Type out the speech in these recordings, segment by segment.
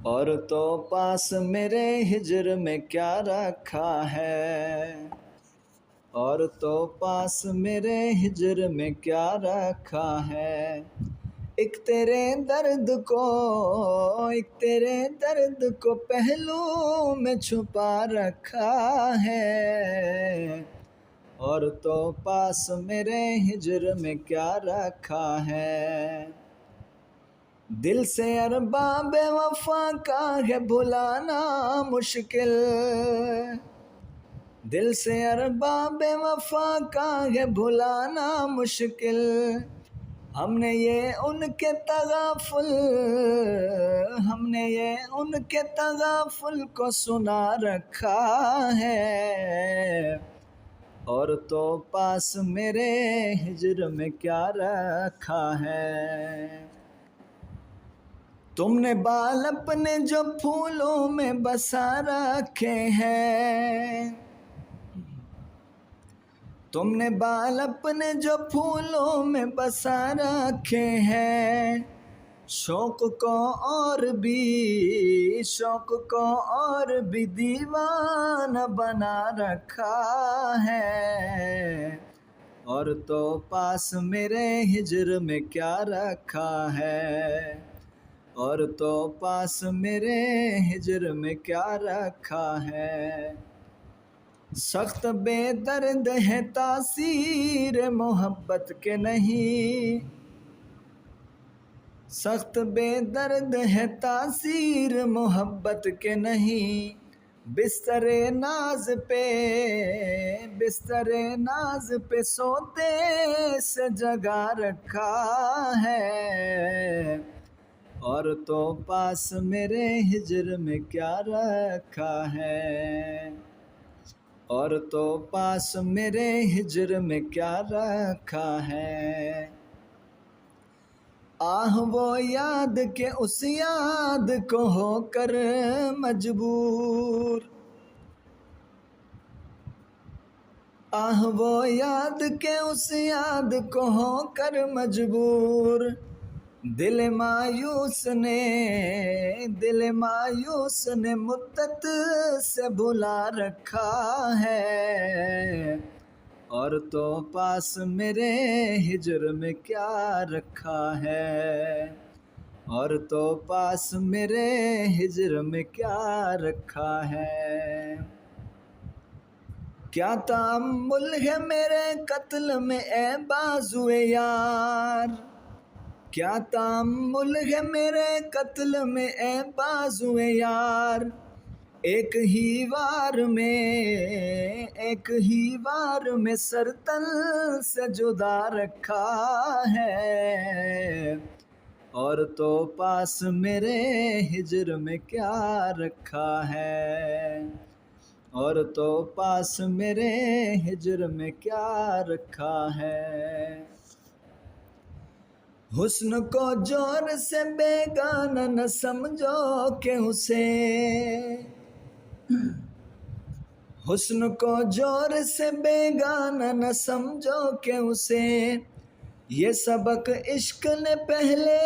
और तो पास मेरे हिजर में क्या रखा है, और तो पास मेरे हिजर में क्या रखा है। एक तेरे दर्द को, एक तेरे दर्द को पहलू में छुपा रखा है, और तो पास मेरे हिजर में क्या रखा है। दिल से अरबाब वफा का है भुलाना मुश्किल, दिल से अरबाब वफा का है भुलाना मुश्किल। हमने ये उनके तगाफुल, हमने ये उनके तगाफुल को सुना रखा है, और तो पास मेरे हिजर में क्या रखा है। तुमने बाल अपने जो फूलों में बसा रखे हैं, तुमने बाल अपने जो फूलों में बसा रखे हैं। शौक को और भी, शौक को और भी दीवाना बना रखा है, और तो पास मेरे हिजर में क्या रखा है, और तो पास मेरे हिजर में क्या रखा है। सख्त बेदर्द है तासीर मोहब्बत के नहीं, सख्त बेदर्द है तासीर मोहब्बत के नहीं। बिस्तरे नाज पे, बिस्तरे नाज पे सोते से जगा रखा है, और तो पास मेरे हिजर में क्या रखा है, और तो पास मेरे हिजर में क्या रखा है। आह वो याद के उस याद को होकर मजबूर, आह वो याद के उस याद को होकर मजबूर। दिल मायूस ने, दिल मायूस ने मुद्दत से भुला रखा है, और तो पास मेरे हिजर में क्या रखा है, और तो पास मेरे हिजर में क्या रखा है। क्या तामुल है मेरे कत्ल में ए बाजुए यार, क्या तामुल है मेरे कत्ल में ए बाजुए यार। एक ही वार में, एक ही वार में सरतल से जुदा रखा है, और तो पास मेरे हिजर में क्या रखा है, और तो पास मेरे हिजर में क्या रखा है। हुस्न को जोर से बेगाना न समझो के उसे, हुस्न को जोर से बेगाना न समझो के उसे। ये सबक इश्क ने पहले,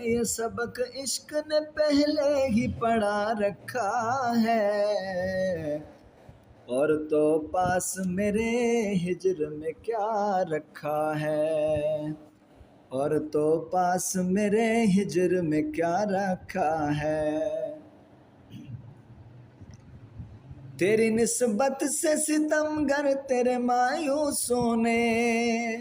ये सबक इश्क ने पहले ही पढ़ा रखा है, और तो पास मेरे हिजर में क्या रखा है, और तो पास मेरे हिजर में क्या रखा है। तेरी निस्बत से सितमगर तेरे मायूसों ने,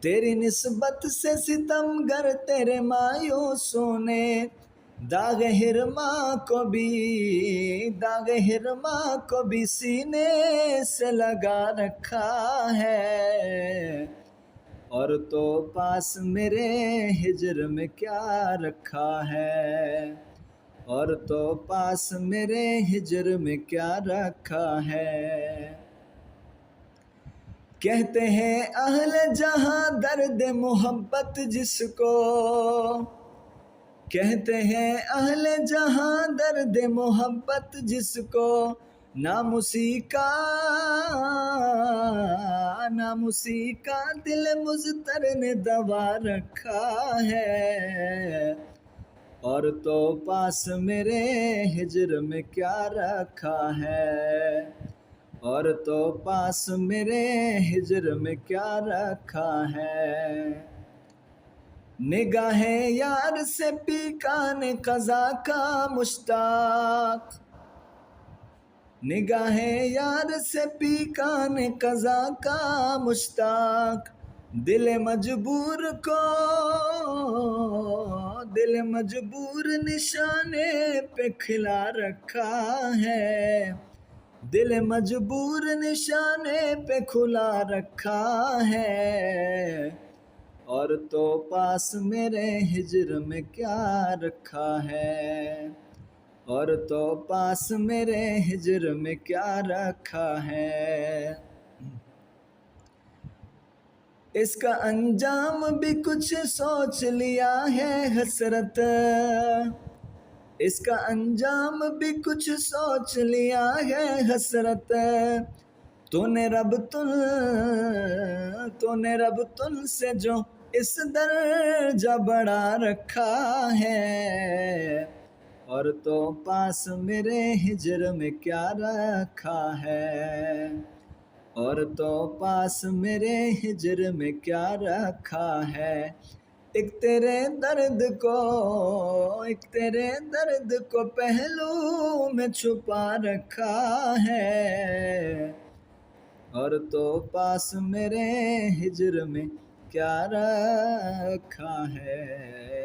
तेरी निस्बत से सितमगर तेरे मायूसों ने। दाग हिरमा को भी, दाग हिरमा को भी सीने से लगा रखा है, और तो पास मेरे हिजर में क्या रखा है, और तो पास मेरे हिजर में क्या रखा है। कहते हैं अहले जहां दर्द मोहब्बत जिसको, कहते हैं अहले जहां दर्द मोहब्बत जिसको। नामुसी का, नामुसी का दिल मुज़तर ने दबा रखा है, और तो पास मेरे हिजर में क्या रखा है, और तो पास मेरे हिजर में क्या रखा है। निगाहें यार से पीकाने क़ज़ा का मुश्ताक, निगाहें यार से पीकाने क़ज़ा का मुश्ताक। दिल मजबूर को, दिल मजबूर निशाने पे खिला रखा है, दिल मजबूर निशाने पे खुला रखा है। और तो पास मेरे हिजर में क्या रखा है, और तो पास मेरे हिजर में क्या रखा है। इसका अंजाम भी कुछ सोच लिया है हसरत, इसका अंजाम भी कुछ सोच लिया है हसरत। तूने रब तुन से जो इस दर्जा बढ़ा रखा है, और तो पास मेरे हिजर में क्या रखा है, और तो पास मेरे हिजर में क्या रखा है। एक तेरे दर्द को, एक तेरे दर्द को पहलू में छुपा रखा है, और तो पास मेरे हिजर में क्या रखा है।